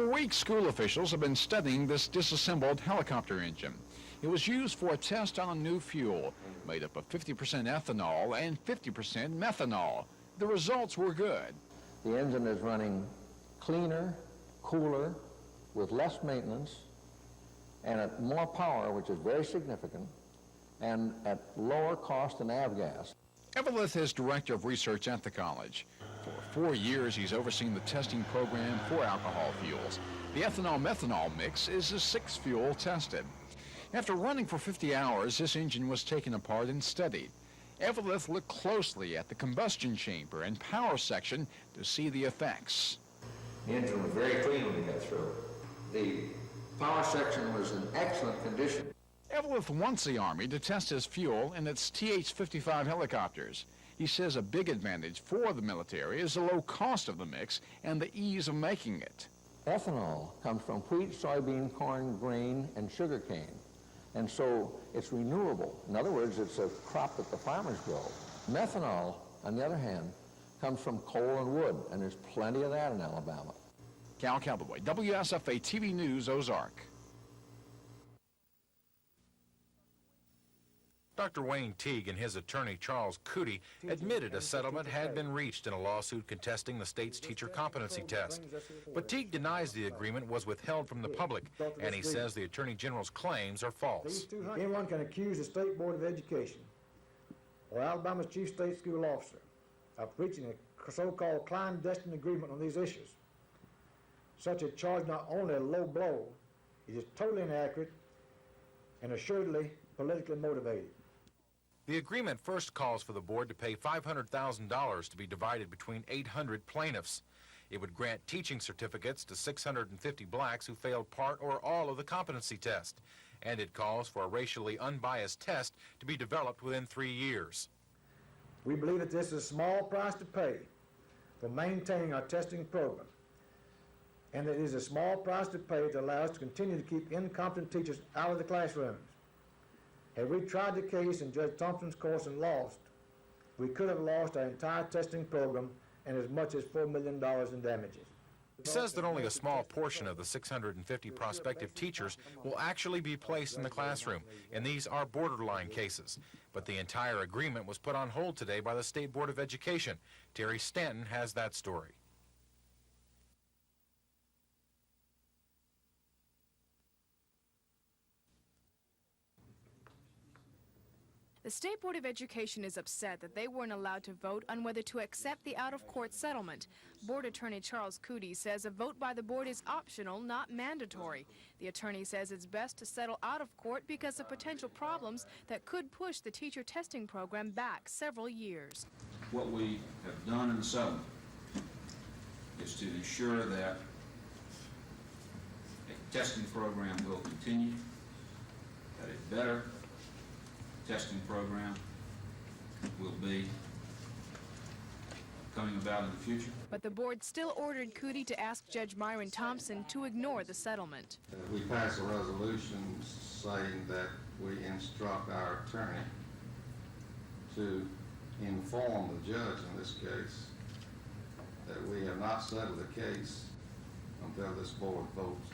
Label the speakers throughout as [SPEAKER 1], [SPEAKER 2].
[SPEAKER 1] For weeks, school officials have been studying this disassembled helicopter engine. It was used for a test on a new fuel made up of 50% ethanol and 50% methanol. The results were good.
[SPEAKER 2] The engine is running cleaner, cooler, with less maintenance, and at more power, which is very significant, and at lower cost than avgas.
[SPEAKER 1] Eveleth is director of research at the college. For 4 years, he's overseen the testing program for alcohol fuels. The ethanol-methanol mix is the 6th fuel tested. After running for 50 hours, this engine was taken apart and studied. Eveleth looked closely at the combustion chamber and power section to see the effects.
[SPEAKER 2] The engine was very clean when we got through. The power section was in excellent condition.
[SPEAKER 1] Eveleth wants the Army to test his fuel in its TH-55 helicopters. He says a big advantage for the military is the low cost of the mix and the ease of making it.
[SPEAKER 2] Ethanol comes from wheat, soybean, corn, grain, and sugar cane. And so it's renewable. In other words, it's a crop that the farmers grow. Methanol, on the other hand, comes from coal and wood, and there's plenty of that in Alabama.
[SPEAKER 1] Cal Calloway, WSFA TV News, Ozark.
[SPEAKER 3] Dr. Wayne Teague and his attorney, Charles Cootie, admitted a settlement had been reached in a lawsuit contesting the state's teacher competency test. But Teague denies the agreement was withheld from the public, and he says the Attorney General's claims are false.
[SPEAKER 4] Anyone can accuse the State Board of Education or Alabama's chief state school officer of breaching a so-called clandestine agreement on these issues. Such a charge not only a low blow, it is totally inaccurate and assuredly politically motivated.
[SPEAKER 3] The agreement first calls for the board to pay $500,000 to be divided between 800 plaintiffs. It would grant teaching certificates to 650 blacks who failed part or all of the competency test. And it calls for a racially unbiased test to be developed within 3 years.
[SPEAKER 4] We believe that this is a small price to pay for maintaining our testing program, and it is a small price to pay to allow us to continue to keep incompetent teachers out of the classrooms. Had we tried the case in Judge Thompson's course and lost, we could have lost our entire testing program and as much as $4 million in damages.
[SPEAKER 3] He says that only a small portion of the 650 prospective teachers will actually be placed in the classroom, and these are borderline cases. But the entire agreement was put on hold today by the State Board of Education. Terry Stanton has that story.
[SPEAKER 5] The State Board of Education is upset that they weren't allowed to vote on whether to accept the out-of-court settlement. Board Attorney Charles Cootie says a vote by the board is optional, not mandatory. The attorney says it's best to settle out of court because of potential problems that could push the teacher testing program back several years.
[SPEAKER 6] What we have done in the settlement is to ensure that a testing program will continue, that a better testing program will be coming about in the future.
[SPEAKER 5] But the board still ordered Cootie to ask Judge Myron Thompson to ignore the settlement.
[SPEAKER 7] We pass a resolution saying that we instruct our attorney to inform the judge in this case that we have not settled the case until this board votes.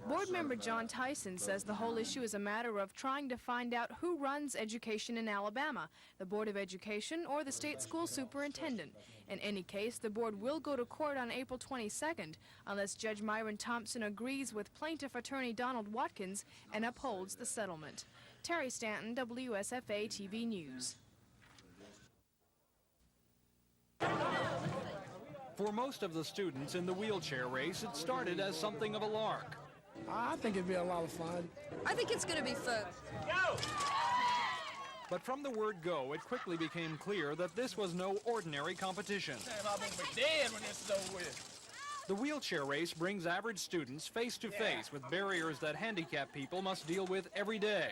[SPEAKER 5] Board member John Tyson says the whole issue is a matter of trying to find out who runs education in Alabama, the Board of Education or the state school superintendent. In any case, the board will go to court on April 22nd unless Judge Myron Thompson agrees with plaintiff attorney Donald Watkins and upholds the settlement. Terry Stanton, WSFA TV News.
[SPEAKER 8] For most of the students in the wheelchair race, it started as something of a lark.
[SPEAKER 9] I think it'd be a lot of fun.
[SPEAKER 10] I think it's going to be fun.
[SPEAKER 8] Go! But from the word go, it quickly became clear that this was no ordinary competition.
[SPEAKER 9] I'm going to be dead when this is over with.
[SPEAKER 8] The wheelchair race brings average students face to face with barriers that handicapped people must deal with every day.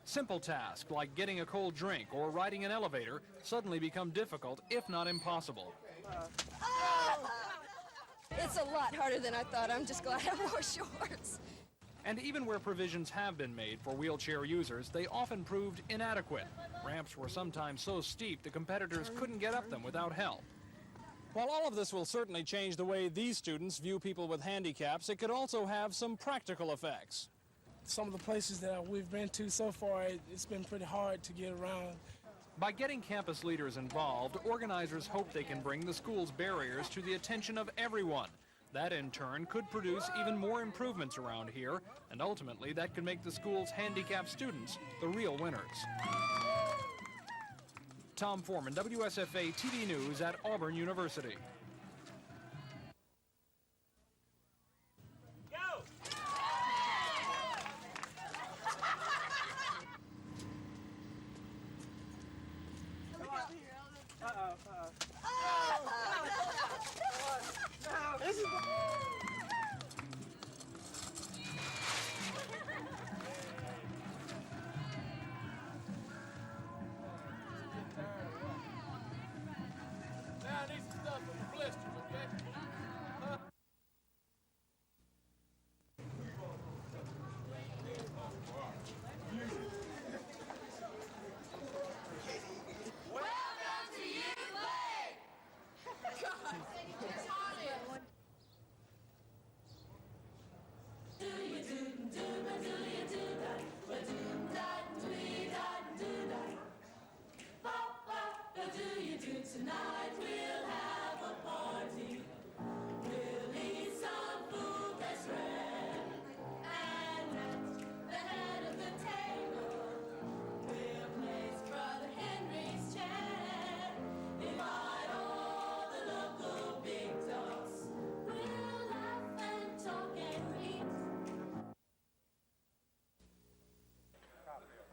[SPEAKER 8] Simple tasks like getting a cold drink or riding an elevator suddenly become difficult, if not impossible.
[SPEAKER 10] It's a lot harder than I thought. I'm just glad I wore shorts.
[SPEAKER 8] And even where provisions have been made for wheelchair users, they often proved inadequate. Ramps were sometimes so steep the competitors couldn't get up them without help. While all of this will certainly change the way these students view people with handicaps, it could also have some practical effects.
[SPEAKER 9] Some of the places that we've been to so far, it's been pretty hard to get around.
[SPEAKER 8] By getting campus leaders involved, organizers hope they can bring the school's barriers to the attention of everyone. That, in turn, could produce even more improvements around here, and ultimately that could make the school's handicapped students the real winners. Tom Foreman, WSFA TV News at Auburn University.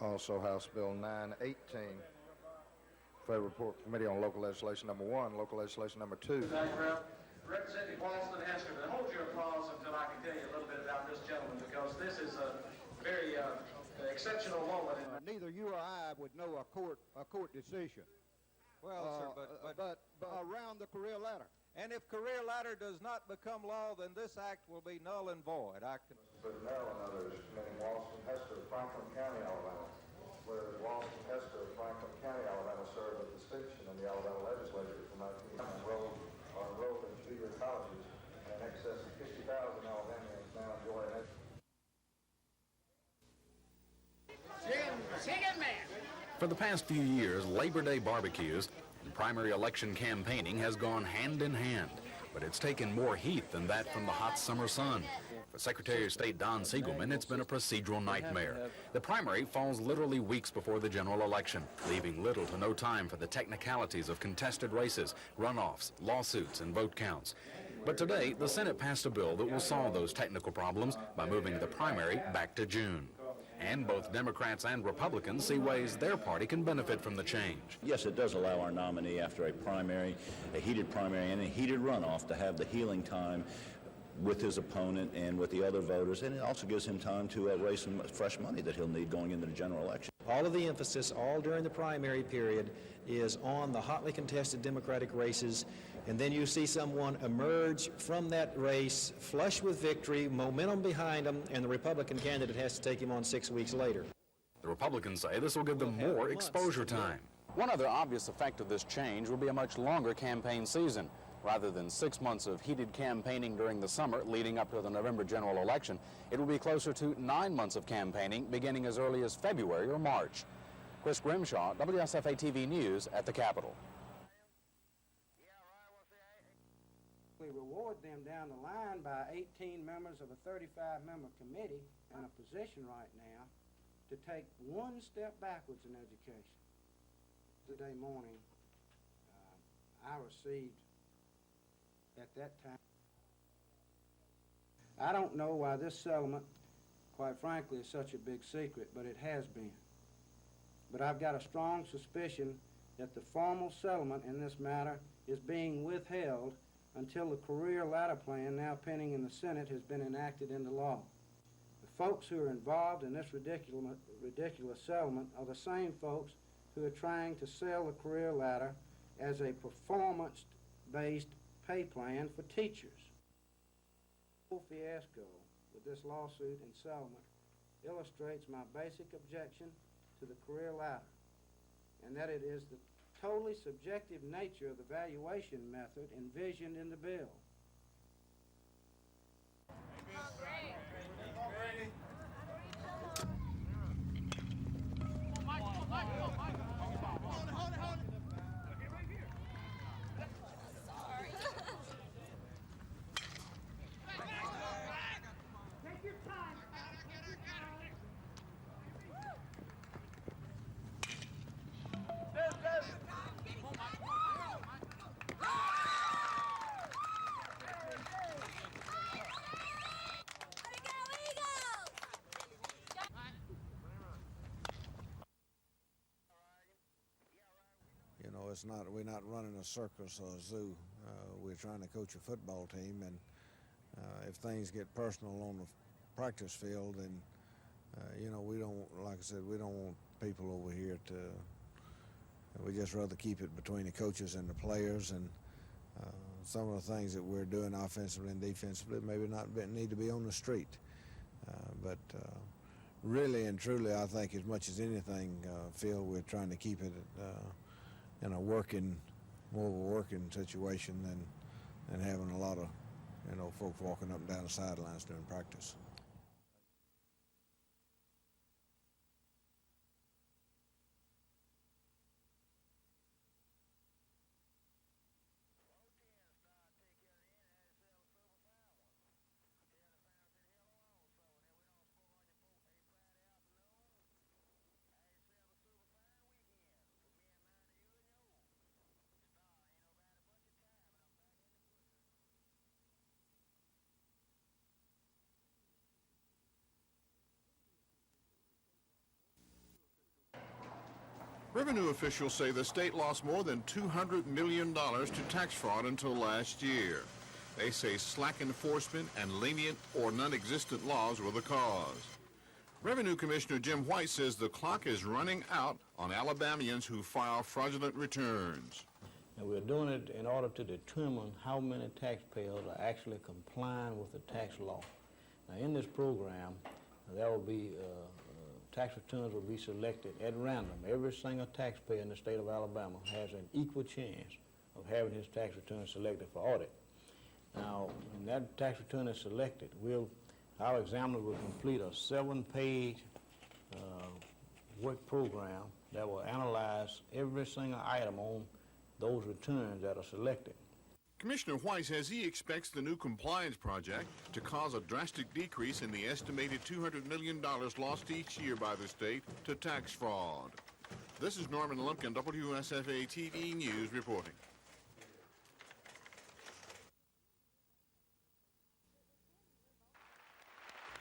[SPEAKER 11] Also, House Bill 918, Federal Report Committee on Local Legislation Number 1, Local Legislation Number 2.
[SPEAKER 12] Thank you, Representative Walston Hester, but hold your applause until I can tell you a little bit about this gentleman, because this is a very exceptional moment.
[SPEAKER 13] Neither you or I would know a court decision.
[SPEAKER 14] Well, sir,
[SPEAKER 13] but around the career ladder.
[SPEAKER 14] And if career ladder does not become law, then this act will be null and void.
[SPEAKER 11] But Maryland, others, committing Walston Hester of Franklin County, Alabama. Whereas Walston Hester of Franklin County, Alabama served with distinction in the Alabama legislature from 1980. Enrolled in 2-year colleges, and in excess of 50,000 Alabamians now enjoy an
[SPEAKER 1] For the past few years, Labor Day barbecues and primary election campaigning has gone hand in hand, but it's taken more heat than that from the hot summer sun. For Secretary of State Don Siegelman, it's been a procedural nightmare. The primary falls literally weeks before the general election, leaving little to no time for the technicalities of contested races, runoffs, lawsuits, and vote counts. But today, the Senate passed a bill that will solve those technical problems by moving the primary back to June. And both Democrats and Republicans see ways their party can benefit from the change.
[SPEAKER 15] Yes, it does allow our nominee after a primary, a heated primary, and a heated runoff to have the healing time with his opponent and with the other voters, and it also gives him time to raise some fresh money that he'll need going into the general election.
[SPEAKER 16] All of the emphasis, all during the primary period, is on the hotly contested Democratic races, and then you see someone emerge from that race flush with victory, momentum behind him, and the Republican candidate has to take him on 6 weeks later.
[SPEAKER 1] The Republicans say this will give them more exposure time.
[SPEAKER 17] One other obvious effect of this change will be a much longer campaign season. Rather than 6 months of heated campaigning during the summer leading up to the November general election, it will be closer to 9 months of campaigning beginning as early as February or March. Chris Grimshaw, WSFA TV News at the Capitol.
[SPEAKER 18] We reward them down the line by 18 members of a 35-member committee in a position right now to take one step backwards in education. Today morning, I received at that time. I don't know why this settlement, quite frankly, is such a big secret, but it has been. But I've got a strong suspicion that the formal settlement in this matter is being withheld until the career ladder plan, now pending in the Senate, has been enacted into law. The folks who are involved in this ridiculous settlement are the same folks who are trying to sell the career ladder as a performance-based pay plan for teachers. The whole fiasco with this lawsuit and settlement illustrates my basic objection to the career ladder, and that it is the totally subjective nature of the valuation method envisioned in the bill.
[SPEAKER 19] You know, we're not running a circus or a zoo. We're trying to coach a football team, and if things get personal on the practice field, then you know, we don't, like I said, we don't want people over here to. We just rather keep it between the coaches and the players, and some of the things that we're doing offensively and defensively maybe not need to be on the street. But really and truly, I think as much as anything, Phil, we're trying to keep it in a more of a working situation than having a lot of, you know, folks walking up and down the sidelines during practice.
[SPEAKER 20] Revenue officials say the state lost more than $200 million to tax fraud until last year. They say slack enforcement and lenient or non-existent laws were the cause. Revenue Commissioner Jim White says the clock is running out on Alabamians who file fraudulent returns.
[SPEAKER 21] And we're doing it in order to determine how many taxpayers are actually complying with the tax law. Now, in this program, there will be tax returns will be selected at random. Every single taxpayer in the state of Alabama has an equal chance of having his tax return selected for audit. Now, when that tax return is selected, our examiner will complete a 7-page work program that will analyze every single item on those returns that are selected.
[SPEAKER 20] Commissioner White says he expects the new compliance project to cause a drastic decrease in the estimated $200 million lost each year by the state to tax fraud. This is Norman Lumpkin, WSFA TV News reporting.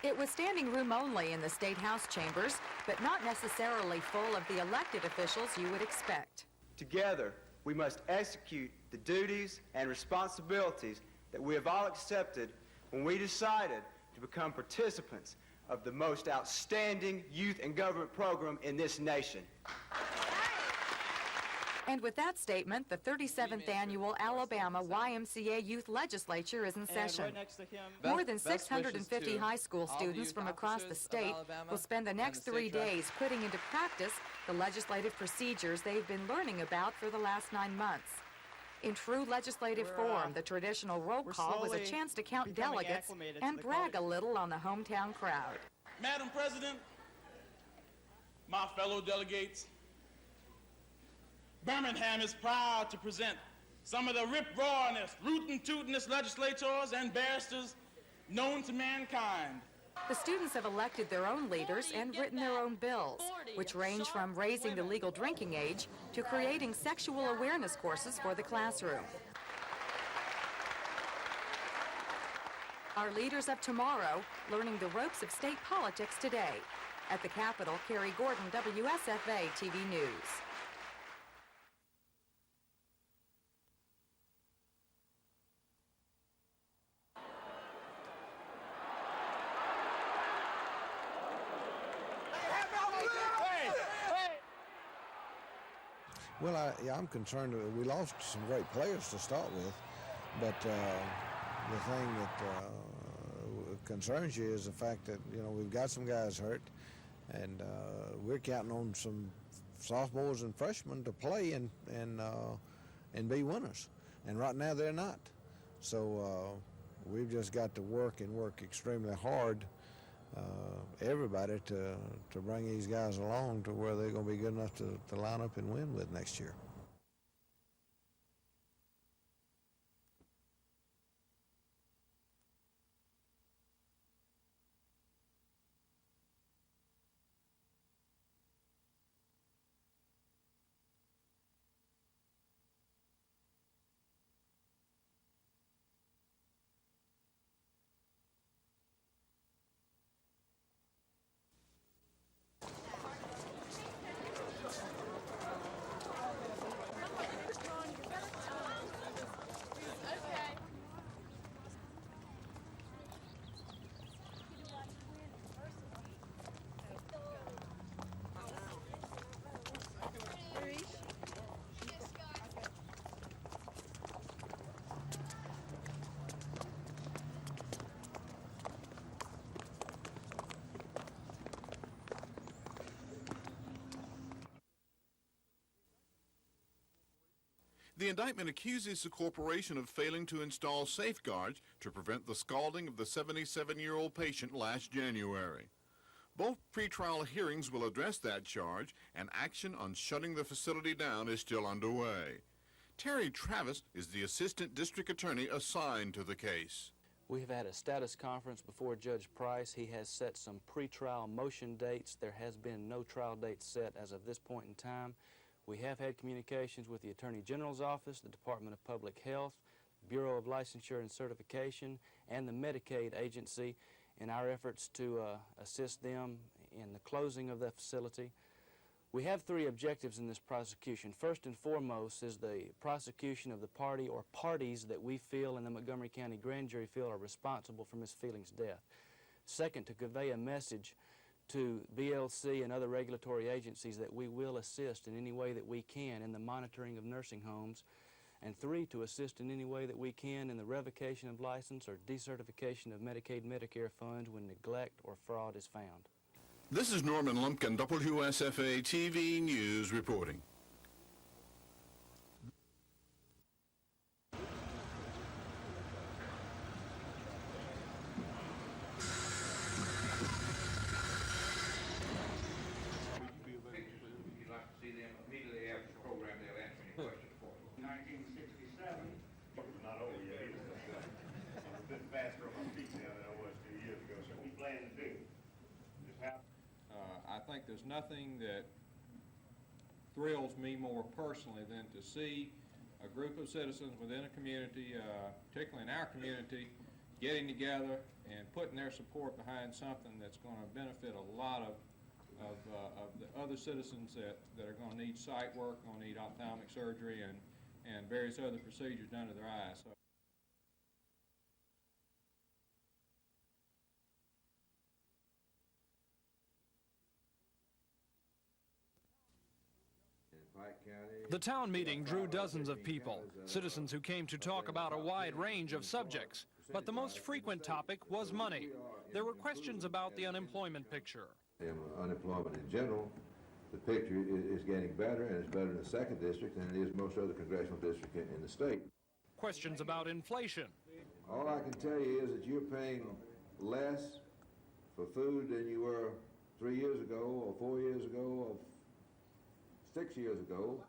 [SPEAKER 22] It was standing room only in the State House chambers, but not necessarily full of the elected officials you would expect.
[SPEAKER 23] Together, we must execute the duties and responsibilities that we have all accepted when we decided to become participants of the most outstanding youth and government program in this nation.
[SPEAKER 22] And with that statement, the 37th annual Alabama YMCA Youth Legislature is in session. More than 650 high school students from across the state will spend the next 3 days putting into practice the legislative procedures they've been learning about for the last 9 months. In true legislative form, the traditional roll call was a chance to count delegates and brag a little on the hometown crowd.
[SPEAKER 24] Madam President, my fellow delegates, Birmingham is proud to present some of the rip-roaringest, rootin'-tootin'est legislators and barristers known to mankind.
[SPEAKER 22] The students have elected their own leaders and written their own bills, which range from raising the legal drinking age to creating sexual awareness courses for the classroom. Our leaders of tomorrow learning the ropes of state politics today. At the Capitol, Carrie Gordon, WSFA TV News.
[SPEAKER 19] Well, I'm concerned that we lost some great players to start with, but the thing that concerns you is the fact that, you know, we've got some guys hurt, and we're counting on some sophomores and freshmen to play and be winners. And right now they're not. So we've just got to work extremely hard, everybody, to bring these guys along to where they're going to be good enough to line up and win with next year.
[SPEAKER 20] The indictment accuses the corporation of failing to install safeguards to prevent the scalding of the 77-year-old patient last January. Both pretrial hearings will address that charge, and action on shutting the facility down is still underway. Terry Travis is the assistant district attorney assigned to the case.
[SPEAKER 2] We have had a status conference before Judge Price. He has set some pretrial motion dates. There has been no trial date set as of this point in time. We have had communications with the Attorney General's Office, the Department of Public Health, Bureau of Licensure and Certification, and the Medicaid agency in our efforts to assist them in the closing of the facility. We have three objectives in this prosecution. First and foremost is the prosecution of the party or parties that we feel in the Montgomery County Grand Jury feel are responsible for Ms. Feeling's death. Second, to convey a message to BLC and other regulatory agencies that we will assist in any way that we can in the monitoring of nursing homes. And three, to assist in any way that we can in the revocation of license or decertification of Medicaid Medicare funds when neglect or fraud is found.
[SPEAKER 20] This is Norman Lumpkin, WSFA TV News reporting.
[SPEAKER 3] I think there's nothing that thrills me more personally than to see a group of citizens within a community, particularly in our community, getting together and putting their support behind something that's going to benefit a lot of the other citizens that are going to need sight work, going to need ophthalmic surgery and various other procedures done to their eyes. So
[SPEAKER 8] the town meeting drew dozens of people, citizens who came to talk about a wide range of subjects. But the most frequent topic was money. There were questions about the unemployment picture.
[SPEAKER 4] Unemployment in general, the picture is getting better, and it's better in the 2nd district than it is most other congressional districts in the state.
[SPEAKER 8] Questions about inflation.
[SPEAKER 4] All I can tell you is that you're paying less for food than you were 3 years ago, or 4 years ago, or 6 years ago.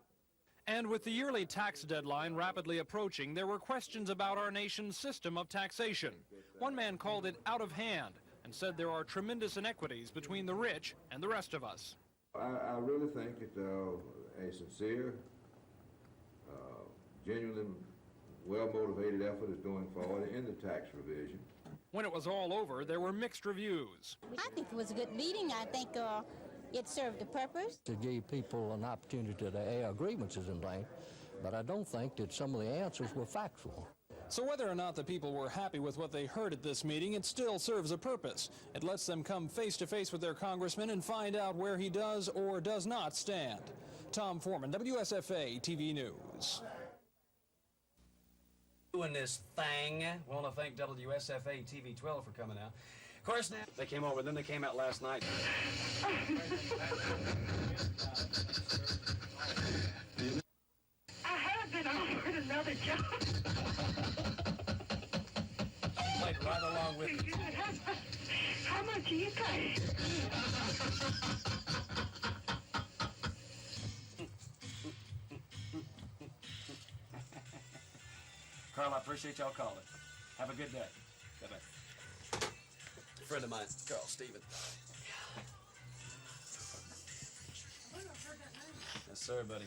[SPEAKER 8] And with the yearly tax deadline rapidly approaching, there were questions about our nation's system of taxation. One man called it out of hand and said there are tremendous inequities between the rich and the rest of us.
[SPEAKER 4] I really think that a sincere, genuinely well-motivated effort is going forward in the tax revision.
[SPEAKER 8] When it was all over, there were mixed reviews.
[SPEAKER 6] I think it was a good meeting. I think it served a purpose.
[SPEAKER 25] To give people an opportunity to air grievances and things, but I don't think that some of the answers were factual.
[SPEAKER 8] So whether or not the people were happy with what they heard at this meeting, it still serves a purpose. It lets them come face to face with their congressman and find out where he does or does not stand. Tom Foreman, WSFA TV News.
[SPEAKER 26] Doing this thing. We want to thank WSFA TV 12 for coming out.
[SPEAKER 5] Of course, now they came over, then they came out last night.
[SPEAKER 7] I have been offered another job.
[SPEAKER 5] Played right along with you.
[SPEAKER 7] How much do you pay?
[SPEAKER 5] Carl, I appreciate y'all calling. Have a good day. Bye-bye. A friend of mine, Carl Stephen. Yes, sir, buddy.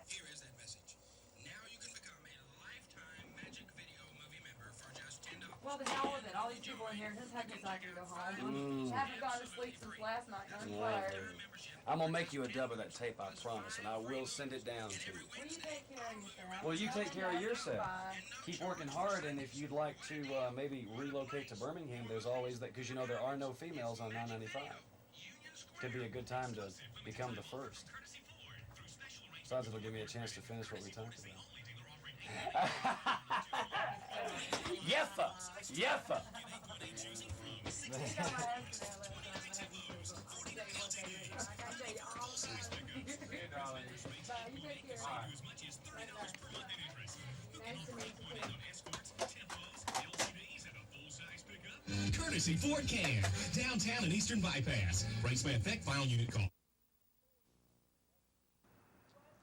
[SPEAKER 9] Here is that message. Now you can become a lifetime Magic Video movie member for just $10.
[SPEAKER 10] Well, the hell with it. All these people in here, his head is I can go home. I haven't gone to sleep since last night, and I'm tired.
[SPEAKER 5] I'm gonna make you a dub of that tape, I promise, and I will send it down to you.
[SPEAKER 10] Will you take care of yourself?
[SPEAKER 5] Well, you take care of yourself.
[SPEAKER 10] Bye.
[SPEAKER 5] Keep working hard, and if you'd like to maybe relocate to Birmingham, there's always that, because you know there are no females on 995. Could be a good time to become the first. Besides, it'll give me a chance to finish what we talked about. Yeffa! Yeffa!
[SPEAKER 9] Courtesy Ford Can, downtown and Eastern Bypass. Brakes may affect final unit call.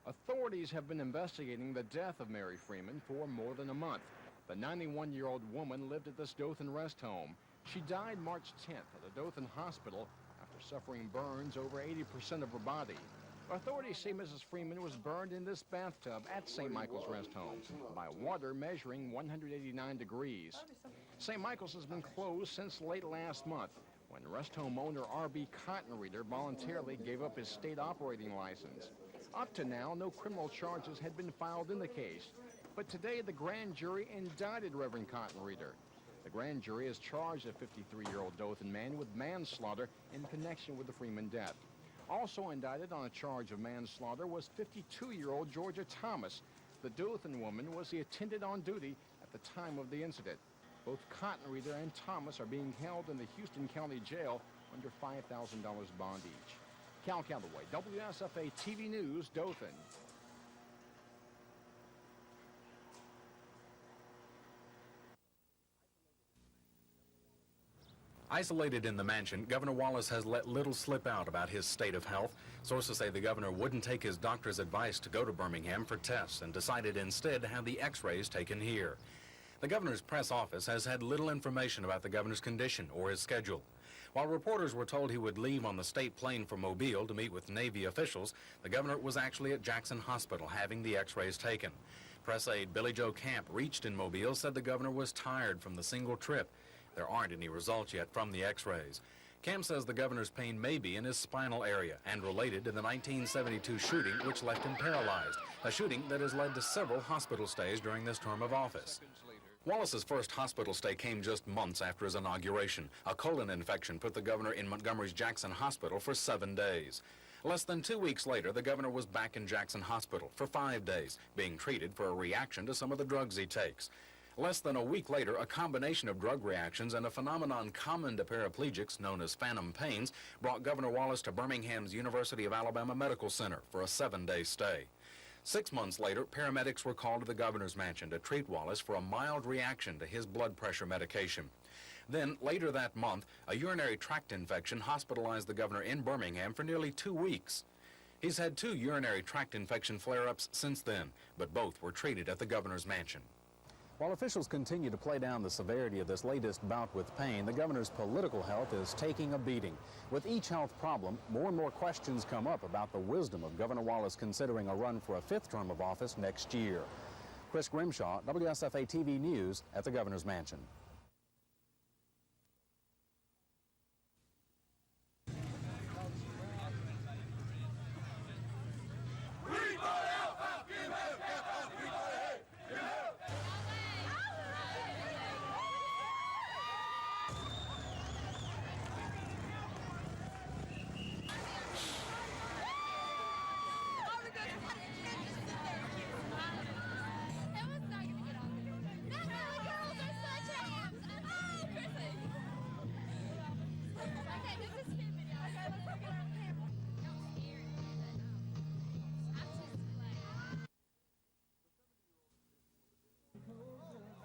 [SPEAKER 1] Authorities have been investigating the death of Mary Freeman for more than a month. The 91-year-old woman lived at this Dothan rest home. She died March 10th at a Dothan hospital after suffering burns over 80% of her body. Authorities say Mrs. Freeman was burned in this bathtub at St. Michael's Rest Home by water measuring 189 degrees. St. Michael's has been closed since late last month when rest home owner R.B. Cottonreader voluntarily gave up his state operating license. Up to now, no criminal charges had been filed in the case, but today the grand jury indicted Reverend Cottonreader. The grand jury has charged a 53-year-old Dothan man with manslaughter in connection with the Freeman death. Also indicted on a charge of manslaughter was 52-year-old Georgia Thomas. The Dothan woman was the attendant on duty at the time of the incident. Both Cottonreader and Thomas are being held in the Houston County Jail under $5,000 bond each. Cal Calloway, WSFA TV News, Dothan.
[SPEAKER 17] Isolated in the mansion, Governor Wallace has let little slip out about his state of health. Sources say the governor wouldn't take his doctor's advice to go to Birmingham for tests and decided instead to have the x-rays taken here. The governor's press office has had little information about the governor's condition or his schedule. While reporters were told he would leave on the state plane for Mobile to meet with Navy officials, the governor was actually at Jackson Hospital having the x-rays taken. Press aide Billy Joe Camp, reached in Mobile, said the governor was tired from the single trip. There aren't any results yet from the x-rays. Camp says the governor's pain may be in his spinal area and related to the 1972 shooting which left him paralyzed, a shooting that has led to several hospital stays during this term of office. Wallace's first hospital stay came just months after his inauguration. A colon infection put the governor in Montgomery's Jackson Hospital for 7 days. Less than 2 weeks later, the governor was back in Jackson Hospital for 5 days, being treated for a reaction to some of the drugs he takes. Less than a week later, a combination of drug reactions and a phenomenon common to paraplegics known as phantom pains brought Governor Wallace to Birmingham's University of Alabama Medical Center for a 7-day stay. 6 months later, paramedics were called to the governor's mansion to treat Wallace for a mild reaction to his blood pressure medication. Then, later that month, a urinary tract infection hospitalized the governor in Birmingham for nearly 2 weeks. He's had 2 urinary tract infection flare-ups since then, but both were treated at the governor's mansion. While officials continue to play down the severity of this latest bout with pain, the governor's political health is taking a beating. With each health problem, more and more questions come up about the wisdom of Governor Wallace considering a run for a 5th term of office next year. Chris Grimshaw, WSFA TV News at the governor's mansion.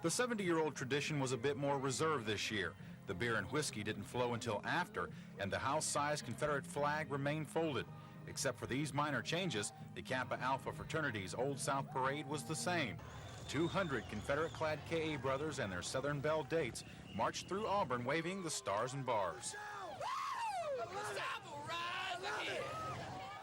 [SPEAKER 11] The 70-year-old tradition was a bit more reserved this year. The beer and whiskey didn't flow until after, and the house-sized Confederate flag remained folded. Except for these minor changes, the Kappa Alpha fraternity's Old South Parade was the same. 200 Confederate-clad KA brothers and their Southern Belle dates marched through Auburn waving the stars and bars.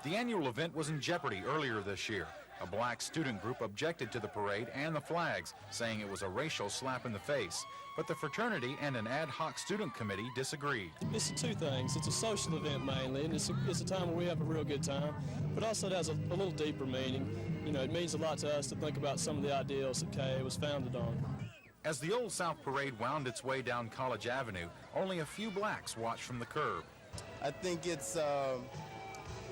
[SPEAKER 11] The annual event was in jeopardy earlier this year. A black student group objected to the parade and the flags, saying it was a racial slap in the face. But the fraternity and an ad hoc student committee disagreed.
[SPEAKER 12] It's two things. It's a social event mainly, and it's a time where we have a real good time, but also it has a little deeper meaning. You know, it means a lot to us to think about some of the ideals that KA was founded on.
[SPEAKER 11] As the Old South Parade wound its way down College Avenue, only a few blacks watched from the curb.
[SPEAKER 13] I think it's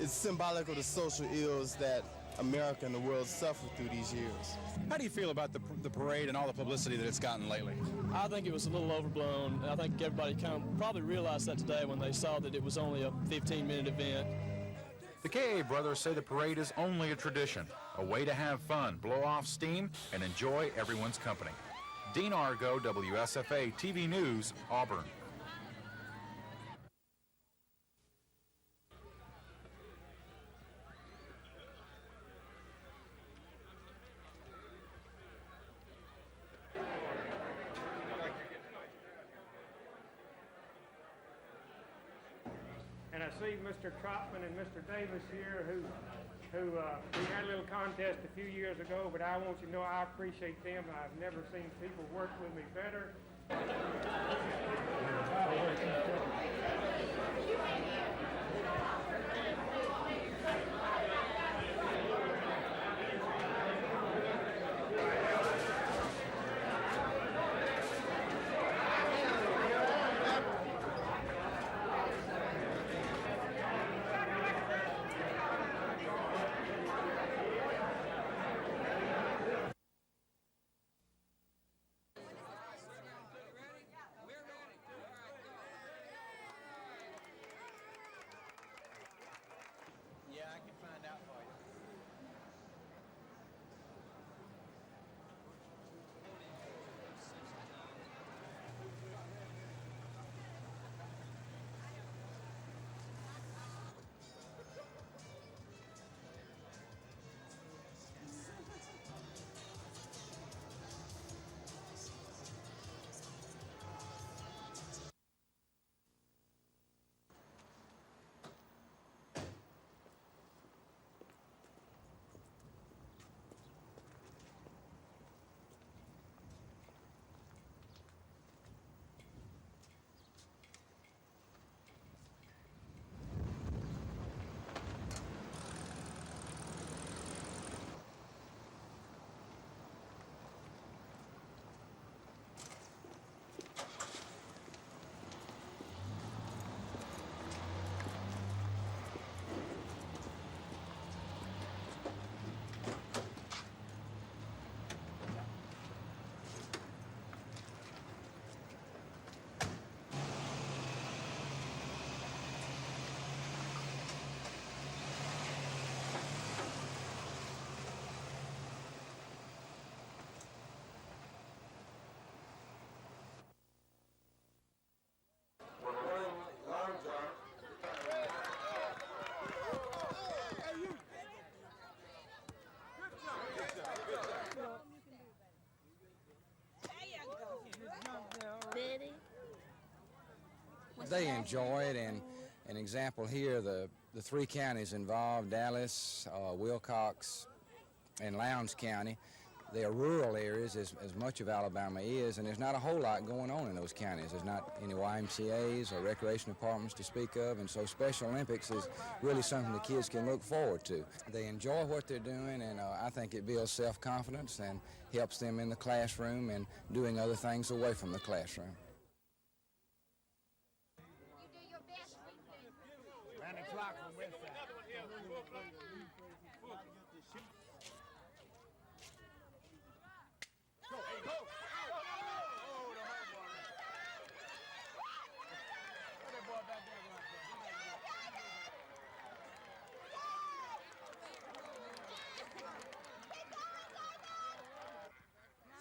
[SPEAKER 13] symbolic of the social ills that America and the world suffered through these years.
[SPEAKER 11] How do you feel about the parade and all the publicity that it's gotten lately?
[SPEAKER 12] I think it was a little overblown. I think everybody kind of probably realized that today when they saw that it was only a 15-minute event.
[SPEAKER 11] The KA brothers say the parade is only a tradition, a way to have fun, blow off steam, and enjoy everyone's company. Dean Argo, WSFA TV News, Auburn.
[SPEAKER 14] And I see Mr. Trotman and Mr. Davis here who we had a little contest a few years ago, but I want you to know I appreciate them. I've never seen people work with me better.
[SPEAKER 15] They enjoy it, and an example here, the three counties involved, Dallas, Wilcox, and Lowndes County, they are rural areas, as much of Alabama is, and there's not a whole lot going on in those counties. There's not any YMCAs or recreation departments to speak of, and so Special Olympics is really something the kids can look forward to. They enjoy what they're doing, and I think it builds self-confidence and helps them in the classroom and doing other things away from the classroom.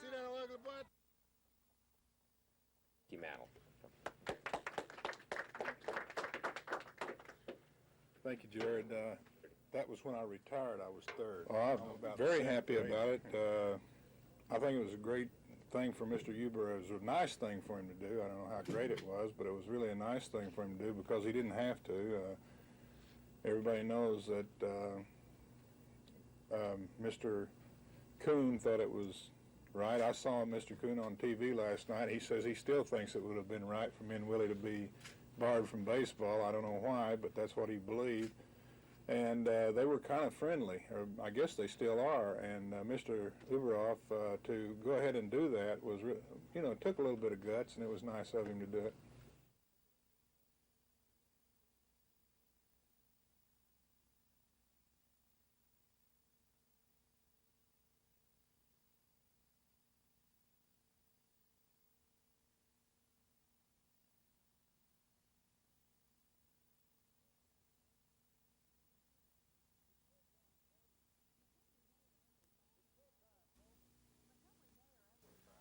[SPEAKER 20] See that ugly boy?
[SPEAKER 16] Mantle.
[SPEAKER 18] Thank you, Jared. That was when I retired. I was third.
[SPEAKER 21] Well, I'm very happy about it. I think it was a great thing for Mr. Huber. It was a nice thing for him to do. I don't know how great it was, but it was really a nice thing for him to do because he didn't have to. Everybody knows that Mr. Kuhn thought it was right. I saw Mr. Kuhn on TV last night. He says he still thinks it would have been right for Min Willie to be barred from baseball. I don't know why, but that's what he believed. And they were kind of friendly, or I guess they still are. And Mr. Uberoff, to go ahead and do that was, it took a little bit of guts, and it was nice of him to do it.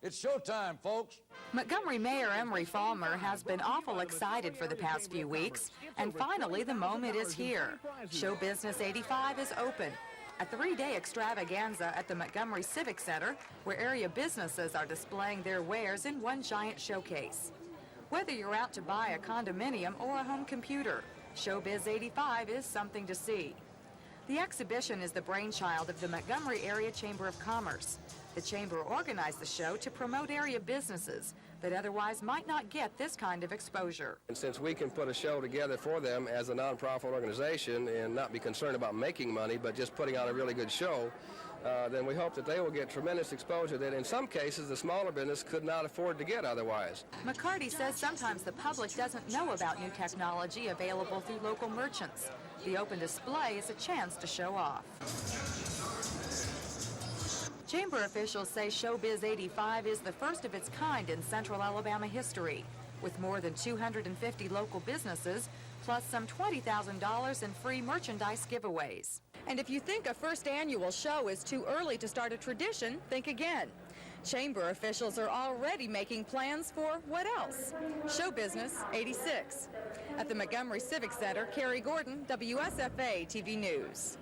[SPEAKER 23] It's showtime, folks.
[SPEAKER 22] Montgomery Mayor Emery Falmer has been awful excited for the past few weeks, and finally the moment is here. Show Business 85 is open, a 3-day extravaganza at the Montgomery Civic Center, where area businesses are displaying their wares in one giant showcase. Whether you're out to buy a condominium or a home computer, Showbiz 85 is something to see. The exhibition is the brainchild of the Montgomery Area Chamber of Commerce. The Chamber organized the show to promote area businesses that otherwise might not get this kind of exposure.
[SPEAKER 24] And since we can put a show together for them as a nonprofit organization and not be concerned about making money, but just putting on a really good show, then we hope that they will get tremendous exposure that in some cases the smaller business could not afford to get otherwise.
[SPEAKER 22] McCarty says sometimes the public doesn't know about new technology available through local merchants. The open display is a chance to show off. Chamber officials say Showbiz 85 is the first of its kind in Central Alabama history, with more than 250 local businesses, plus some $20,000 in free merchandise giveaways. And if you think a first annual show is too early to start a tradition, think again. Chamber officials are already making plans for what else? Show Business 86. At the Montgomery Civic Center, Carrie Gordon, WSFA TV News.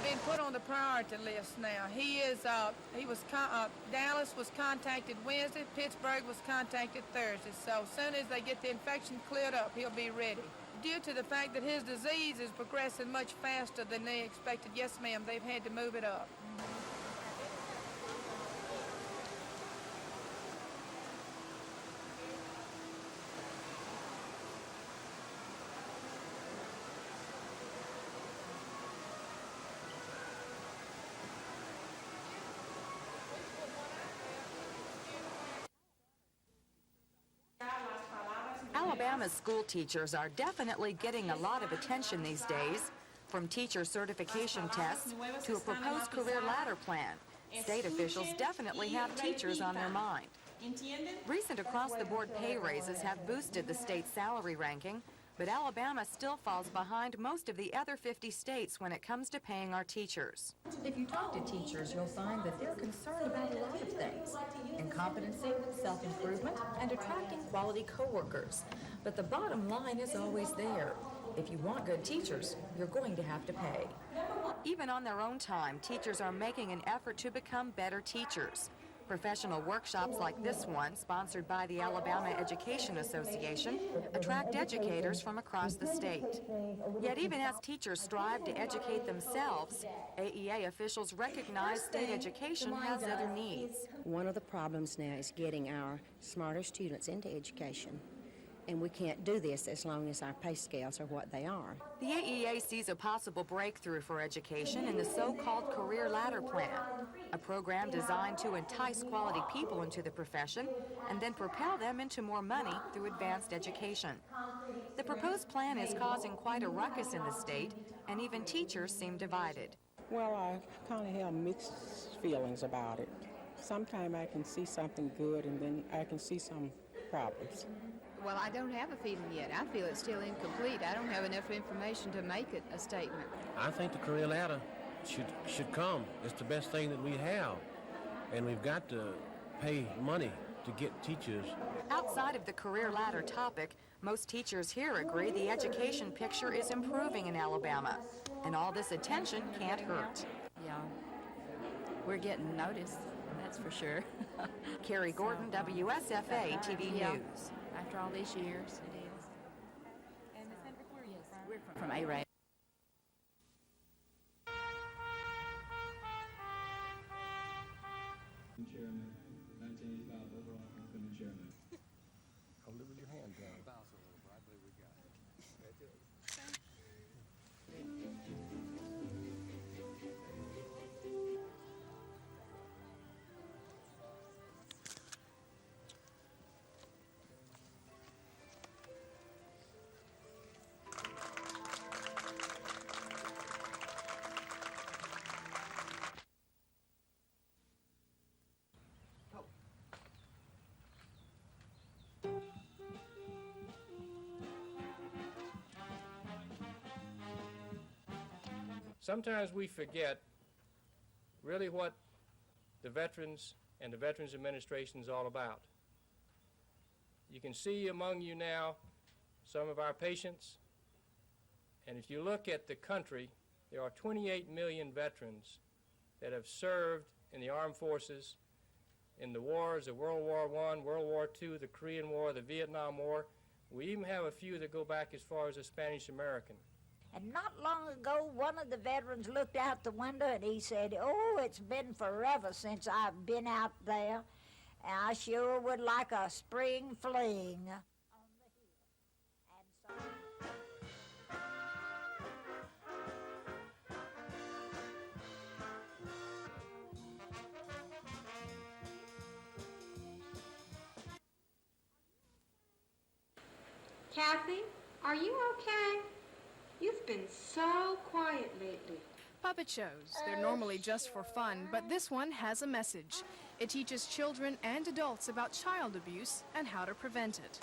[SPEAKER 26] Been put on the priority list now. Dallas was contacted Wednesday, Pittsburgh was contacted Thursday. So as soon as they get the infection cleared up, he'll be ready. Due to the fact that his disease is progressing much faster than they expected, yes ma'am, they've had to move it up.
[SPEAKER 22] Alabama's school teachers are definitely getting a lot of attention these days, from teacher certification tests to a proposed career ladder plan. State officials definitely have teachers on their mind. Recent across-the-board pay raises have boosted the state salary ranking, But Alabama still falls behind most of the other 50 states when it comes to paying our teachers.
[SPEAKER 2] If you talk to teachers, you'll find that they're concerned about a lot of things: incompetency, self-improvement, and attracting quality coworkers. But the bottom line is always there. If you want good teachers, you're going to have to pay.
[SPEAKER 22] Even on their own time, teachers are making an effort to become better teachers. Professional workshops like this one, sponsored by the Alabama Education Association, attract educators from across the state. Yet even as teachers strive to educate themselves, AEA officials recognize state education has other needs.
[SPEAKER 3] One of the problems now is getting our smarter students into education. And we can't do this as long as our pay scales are what they are.
[SPEAKER 22] The AEA sees a possible breakthrough for education in the so-called Career Ladder Plan, a program designed to entice quality people into the profession and then propel them into more money through advanced education. The proposed plan is causing quite a ruckus in the state, and even teachers seem divided.
[SPEAKER 4] Well, I kind of have mixed feelings about it. Sometimes I can see something good, and then I can see some problems.
[SPEAKER 6] Well, I don't have a feeling yet. I feel it's still incomplete. I don't have enough information to make it a statement.
[SPEAKER 16] I think the career ladder should come. It's the best thing that we have. And we've got to pay money to get teachers.
[SPEAKER 22] Outside of the career ladder topic, most teachers here agree the education picture is improving in Alabama, and all this attention can't hurt.
[SPEAKER 19] Yeah, we're getting noticed, that's for sure.
[SPEAKER 22] Carrie Gordon, WSFA TV News.
[SPEAKER 19] After all these years, it is.
[SPEAKER 10] And Ms. Hendrick, where are you from?
[SPEAKER 19] We're from A-Ray.
[SPEAKER 27] Chairman, 1985 overall homecoming chairman.
[SPEAKER 16] Hold it with your hand down.
[SPEAKER 14] Sometimes we forget really what the Veterans and the Veterans Administration is all about. You can see among you now some of our patients, and if you look at the country, there are 28 million veterans that have served in the armed forces in the wars of World War I, World War II, the Korean War, the Vietnam War. We even have a few that go back as far as the Spanish American.
[SPEAKER 28] And not long ago, one of the veterans looked out the window and he said, "Oh, it's been forever since I've been out there, and I sure would like a spring fling."
[SPEAKER 29] Kathy, are you okay? You've been so quiet lately.
[SPEAKER 30] Puppet shows. They're normally just for fun, but this one has a message. It teaches children and adults about child abuse and how to prevent it.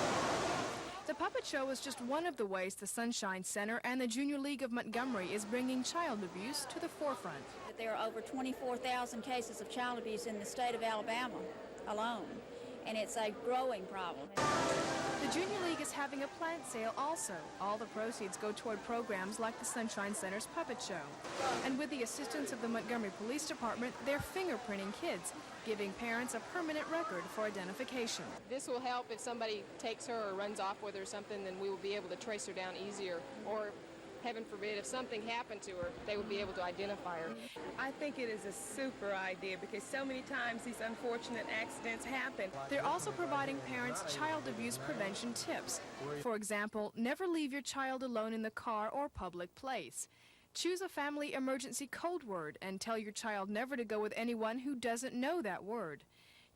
[SPEAKER 30] The puppet show is just one of the ways the Sunshine Center and the Junior League of Montgomery is bringing child abuse to the forefront.
[SPEAKER 31] There are over 24,000 cases of child abuse in the state of Alabama alone, and it's a growing problem.
[SPEAKER 30] The Junior League is having a plant sale also. All the proceeds go toward programs like the Sunshine Center's puppet show. And with the assistance of the Montgomery Police Department, they're fingerprinting kids, giving parents a permanent record for identification.
[SPEAKER 32] This will help if somebody takes her or runs off with her or something, then we will be able to trace her down easier. Or, heaven forbid, if something happened to her, they would be able to identify her.
[SPEAKER 33] I think it is a super idea because so many times these unfortunate accidents happen.
[SPEAKER 30] They're also providing parents child abuse prevention tips. For example, never leave your child alone in the car or public place. Choose a family emergency code word and tell your child never to go with anyone who doesn't know that word.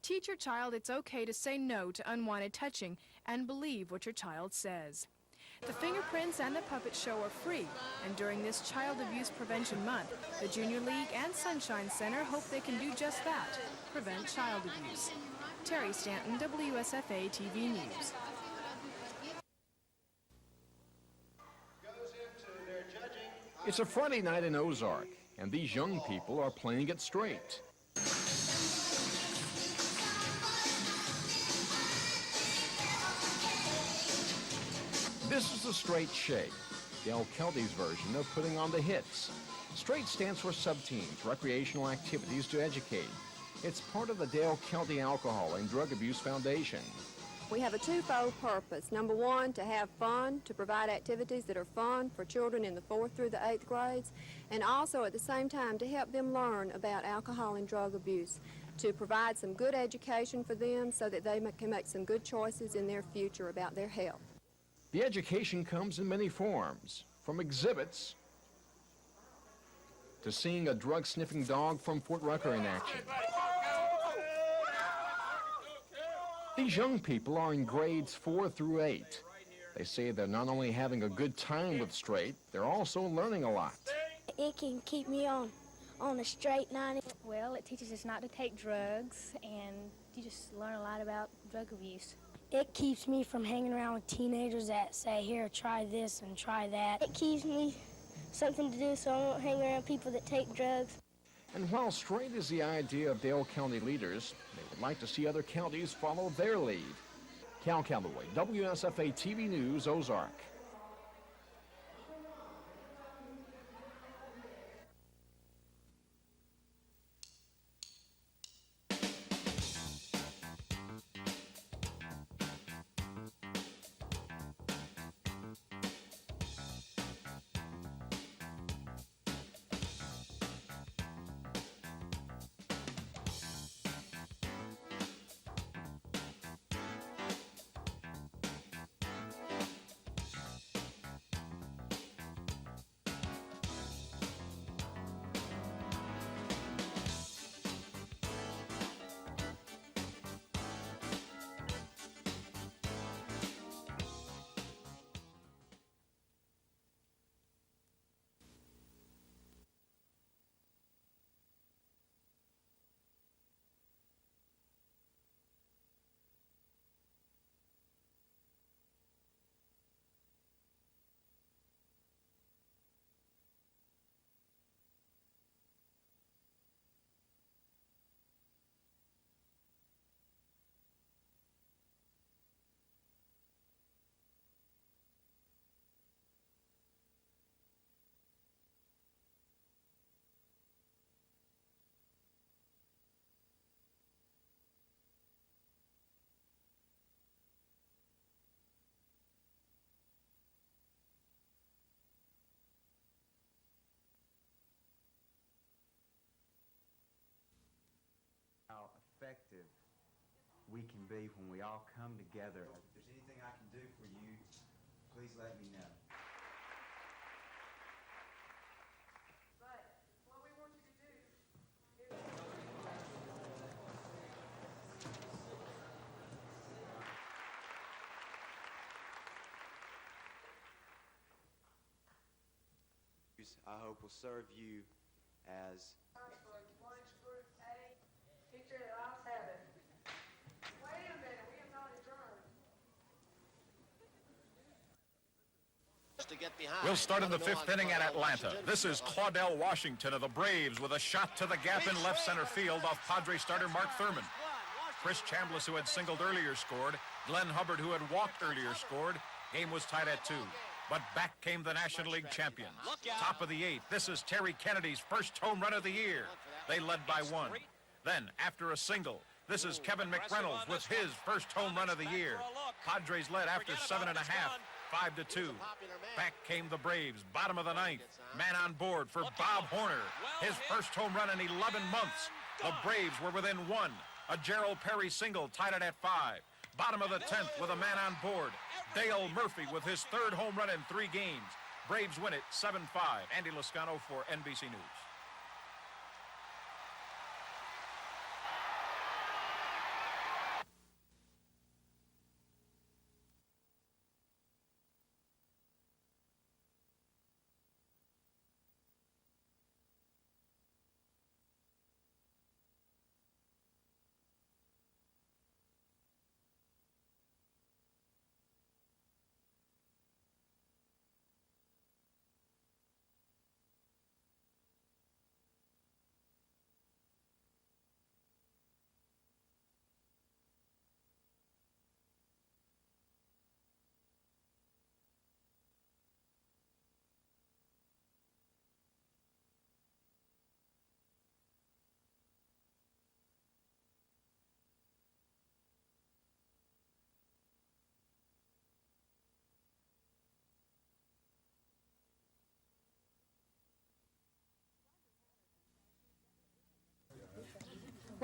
[SPEAKER 30] Teach your child it's okay to say no to unwanted touching and believe what your child says. The fingerprints and the puppet show are free, and during this Child Abuse Prevention Month, the Junior League and Sunshine Center hope they can do just that, prevent child abuse. Terry Stanton, WSFA TV News.
[SPEAKER 1] It's a Friday night in Ozark, and these young people are playing it straight. This is the Straight Shake, Dale Kelty's version of putting on the hits. Straight stands for Sub-Teens, Recreational Activities to Educate. It's part of the Dale Kelty Alcohol and Drug Abuse Foundation.
[SPEAKER 5] We have a twofold purpose. Number one, to have fun, to provide activities that are fun for children in the 4th through the 8th grades, and also at the same time to help them learn about alcohol and drug abuse, to provide some good education for them so that they can make some good choices in their future about their health.
[SPEAKER 1] The education comes in many forms, from exhibits to seeing a drug-sniffing dog from Fort Rucker in action. These young people are in grades 4 through 8. They say they're not only having a good time with Straight, they're also learning a lot.
[SPEAKER 7] It can keep me on a straight line.
[SPEAKER 8] Well, it teaches us not to take drugs, and you just learn a lot about drug abuse.
[SPEAKER 7] It keeps me from hanging around with teenagers that say, here, try this and try that. It keeps me something to do so I won't hang around people that take drugs.
[SPEAKER 1] And while Straight is the idea of Dale County leaders, they would like to see other counties follow their lead. Cal Calloway, WSFA TV News, Ozark.
[SPEAKER 9] How effective we can be when we all come together. If there's anything I can do for you, please let me know.
[SPEAKER 10] But what we want you to do is...
[SPEAKER 9] I hope will serve you as
[SPEAKER 11] We'll start in the 5th inning at Atlanta. This is Claudell Washington of the Braves with a shot to the gap in left center field off Padres starter Mark Thurman. Chris Chambliss, who had singled earlier, scored. Glenn Hubbard, who had walked earlier, scored. Game was tied at 2. But back came the National League champions. Top of the 8th, this is Terry Kennedy's first home run of the year. They led by 1. Then, after a single, this is Kevin McReynolds with his first home run of the year. Padres led after 7.5, 5-2. Back came the Braves, bottom of the 9th. Man on board for Bob Horner, his first home run in 11 months. The Braves were within 1. A Gerald Perry single tied it at 5. Bottom of the 10th with a man on board. Dale Murphy with his 3rd home run in 3 games. Braves win it 7-5. Andy Lascano for NBC News.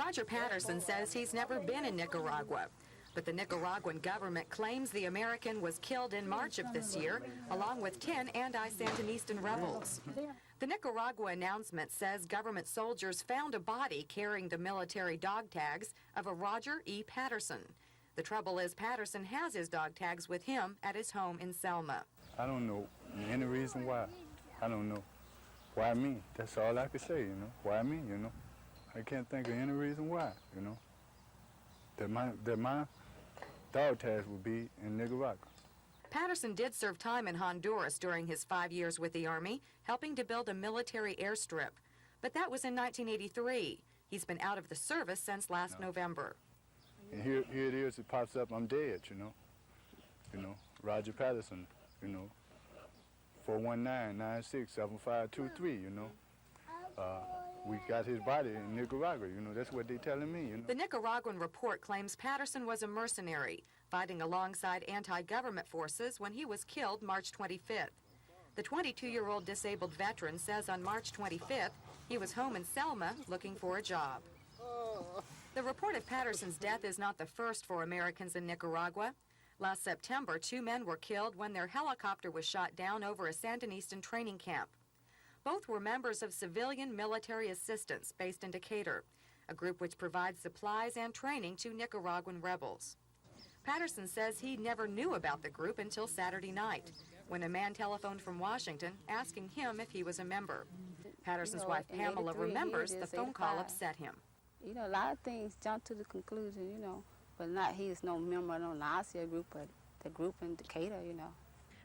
[SPEAKER 22] Roger Patterson says he's never been in Nicaragua, but the Nicaraguan government claims the American was killed in March of this year, along with 10 anti-Sandinistan rebels. The Nicaragua announcement says government soldiers found a body carrying the military dog tags of a Roger E. Patterson. The trouble is Patterson has his dog tags with him at his home in Selma.
[SPEAKER 27] I don't know any reason why. I don't know. Why me? That's all I could say, you know. Why me, you know? I can't think of any reason why, you know. That my dog tags would be in Nicaragua.
[SPEAKER 22] Patterson did serve time in Honduras during his 5 years with the Army, helping to build a military airstrip. But that was in 1983. He's been out of the service since last November.
[SPEAKER 27] And here it is, it pops up, I'm dead, you know. You know, Roger Patterson, you know, 419-96-7523, you know. We got his body in Nicaragua, you know, that's what they're telling me, you know.
[SPEAKER 22] The Nicaraguan report claims Patterson was a mercenary, fighting alongside anti-government forces when he was killed March 25th. The 22-year-old disabled veteran says on March 25th, he was home in Selma looking for a job. The report of Patterson's death is not the first for Americans in Nicaragua. Last September, 2 men were killed when their helicopter was shot down over a Sandinistan training camp. Both were members of Civilian Military Assistance based in Decatur, a group which provides supplies and training to Nicaraguan rebels. Patterson says he never knew about the group until Saturday night, when a man telephoned from Washington asking him if he was a member. Patterson's wife Pamela remembers the phone call upset him.
[SPEAKER 2] You know, a lot of things jump to the conclusion, you know, but not he is no member of no Nazi group, but the group in Decatur, you know.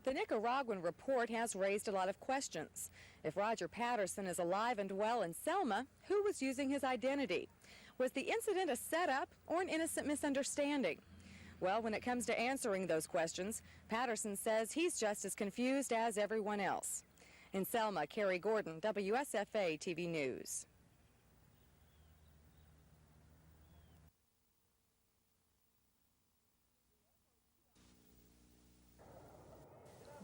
[SPEAKER 22] The Nicaraguan report has raised a lot of questions. If Roger Patterson is alive and well in Selma, who was using his identity? Was the incident a setup or an innocent misunderstanding? Well, when it comes to answering those questions, Patterson says he's just as confused as everyone else. In Selma, Carrie Gordon, WSFA TV News.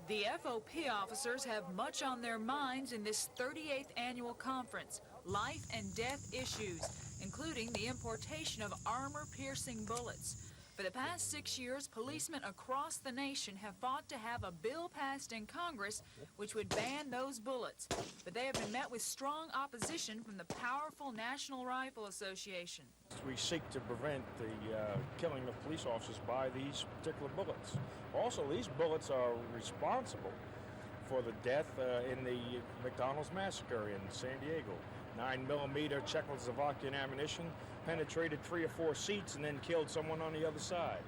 [SPEAKER 3] The FOP officers have much on their minds in this 38th annual conference, life and death issues, including the importation of armor-piercing bullets. For the past 6 years, policemen across the nation have fought to have a bill passed in Congress which would ban those bullets, but they have been met with strong opposition from the powerful National Rifle Association.
[SPEAKER 12] We seek to prevent the killing of police officers by these particular bullets. Also, these bullets are responsible for the death in the McDonald's massacre in San Diego. 9mm Czechoslovakian ammunition penetrated 3 or 4 seats and then killed someone on the other side.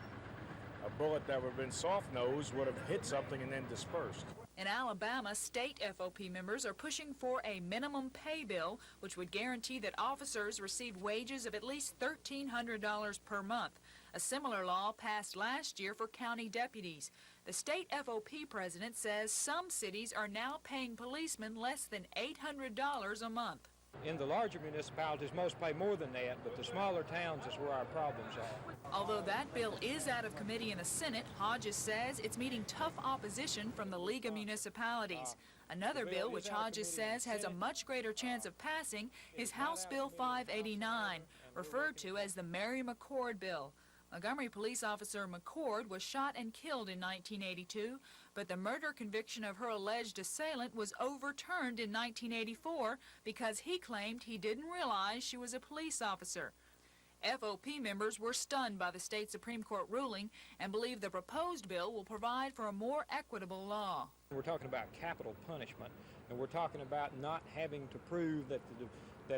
[SPEAKER 12] A bullet that would have been soft-nosed would have hit something and then dispersed.
[SPEAKER 3] In Alabama, state FOP members are pushing for a minimum pay bill, which would guarantee that officers receive wages of at least $1,300 per month. A similar law passed last year for county deputies. The state FOP president says some cities are now paying policemen less than $800 a month.
[SPEAKER 14] In the larger municipalities, most pay more than that, but the smaller towns is where our problems are.
[SPEAKER 3] Although that bill is out of committee in the Senate, Hodges says it's meeting tough opposition from the League of Municipalities. Another bill, which Hodges says has a much greater chance of passing, is House Bill 589, referred to as the Mary McCord bill. Montgomery police officer McCord was shot and killed in 1982, but the murder conviction of her alleged assailant was overturned in 1984 because he claimed he didn't realize she was a police officer. FOP members were stunned by the state Supreme Court ruling and believe the proposed bill will provide for a more equitable law.
[SPEAKER 14] We're talking about capital punishment, and we're talking about not having to prove that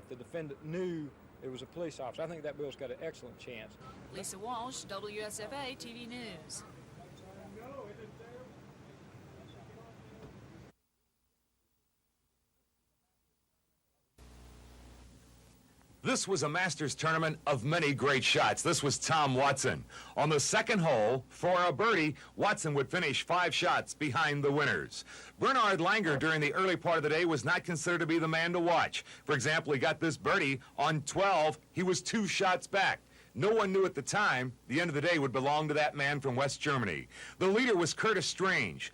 [SPEAKER 14] the defendant knew it was a police officer. I think that bill's got an excellent chance.
[SPEAKER 3] Lisa Walsh, WSFA TV News.
[SPEAKER 13] This was a Masters tournament of many great shots. This was Tom Watson. On the second hole, for a birdie, Watson would finish 5 shots behind the winners. Bernard Langer, during the early part of the day, was not considered to be the man to watch. For example, he got this birdie on 12. He was 2 shots back. No one knew at the time the end of the day would belong to that man from West Germany. The leader was Curtis Strange.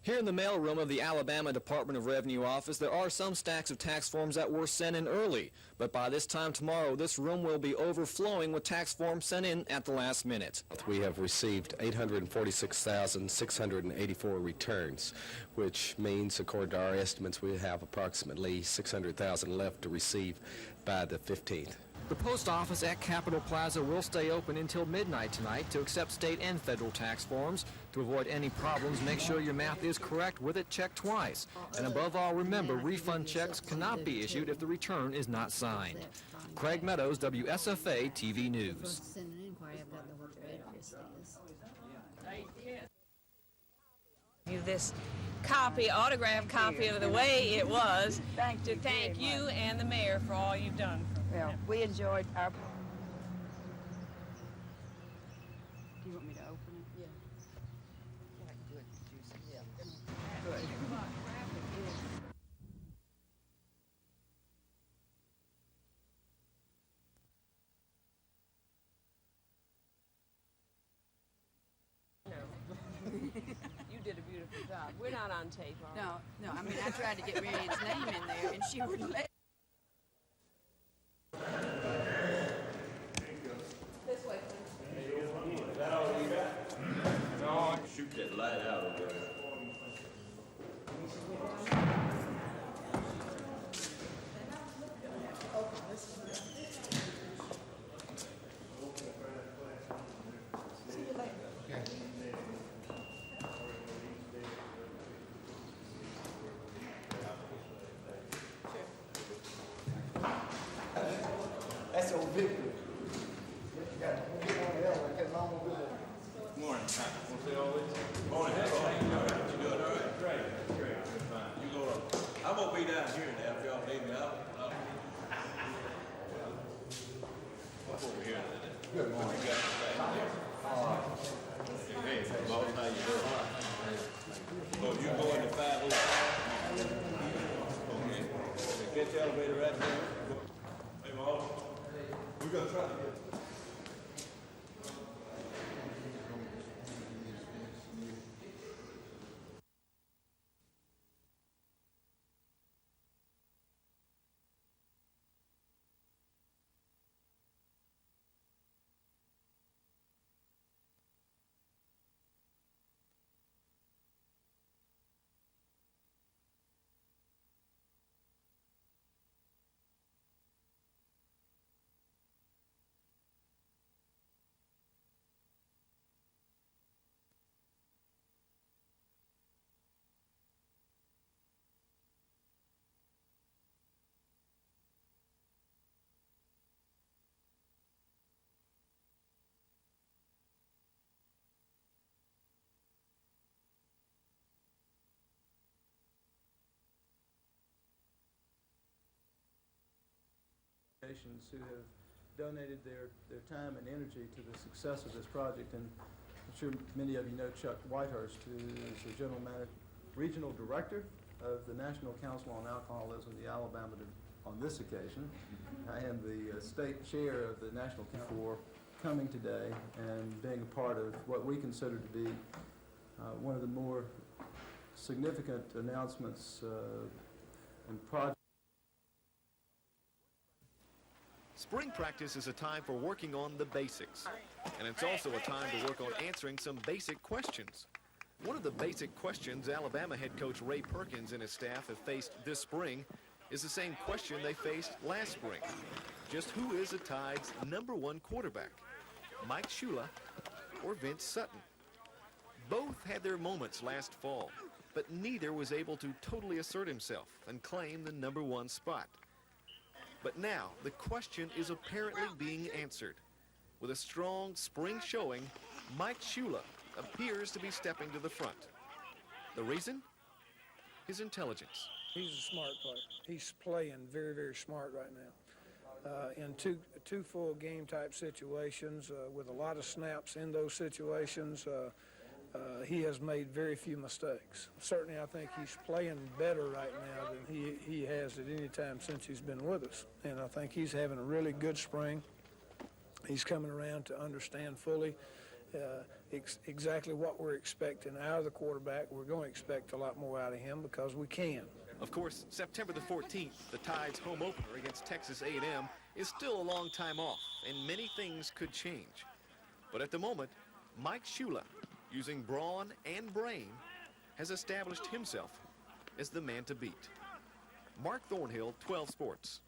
[SPEAKER 20] Here in the mailroom of the Alabama Department of Revenue office, there are some stacks of tax forms that were sent in early. But by this time tomorrow, this room will be overflowing with tax forms sent in at the last minute.
[SPEAKER 1] We have received 846,684 returns, which means, according to our estimates, we have approximately 600,000 left to receive by the 15th.
[SPEAKER 20] The post office at Capitol Plaza will stay open until midnight tonight to accept state and federal tax forms. To avoid any problems, make sure your math is correct with it checked twice. And above all, remember, refund checks cannot be issued if the return is not signed. Craig Meadows, WSFA TV News.
[SPEAKER 5] This autographed copy of the way it was, to thank you and the mayor for all you've done.
[SPEAKER 8] Well, we enjoyed our...
[SPEAKER 2] Do you want me to open it? Yeah.
[SPEAKER 8] Good, juicy. Yeah.
[SPEAKER 2] Good.
[SPEAKER 5] You did a beautiful job. We're not on tape, are we?
[SPEAKER 8] No, I mean, I tried to get Marianne's name in there, and she wouldn't let.
[SPEAKER 5] This way, please.
[SPEAKER 10] Is that all you got? No. Shoot that light out over there.
[SPEAKER 19] That's old Victor.
[SPEAKER 10] Morning. What's that all this? Morning. You doing all right? Great. Fine. You go up. I'm gonna be down here now if y'all need me. I'll over here. Good morning. What you got back there? Hey, boss, how you doing? Oh, you going to 505? Okay. Get the elevator right there. Hey, boss. We're gonna try to get.
[SPEAKER 24] Who have donated their time and energy to the success of this project. And I'm sure many of you know Chuck Whitehurst, who is the regional director of the National Council on Alcoholism, the Alabama, on this occasion. I am the state chair of the National Council for coming today and being a part of what we consider to be one of the more significant announcements and projects.
[SPEAKER 25] Spring practice is a time for working on the basics, and it's also a time to work on answering some basic questions. One of the basic questions Alabama head coach Ray Perkins and his staff have faced this spring is the same question they faced last spring. Just who is the Tide's #1 quarterback, Mike Shula or Vince Sutton? Both had their moments last fall, but neither was able to totally assert himself and claim the #1 spot. But now, the question is apparently being answered. With a strong spring showing, Mike Shula appears to be stepping to the front. The reason? His intelligence.
[SPEAKER 26] He's a smart player. He's playing very, very smart right now. In two full game type situations, with a lot of snaps in those situations, he has made very few mistakes. Certainly, I think he's playing better right now than he has at any time since he's been with us. And I think he's having a really good spring. He's coming around to understand fully exactly what we're expecting out of the quarterback. We're going to expect a lot more out of him because we can.
[SPEAKER 25] Of course, September the 14th, the Tide's home opener against Texas A&M is still a long time off, and many things could change. But at the moment, Mike Shula, using brawn and brain, has established himself as the man to beat. Mark Thornhill, 12 Sports.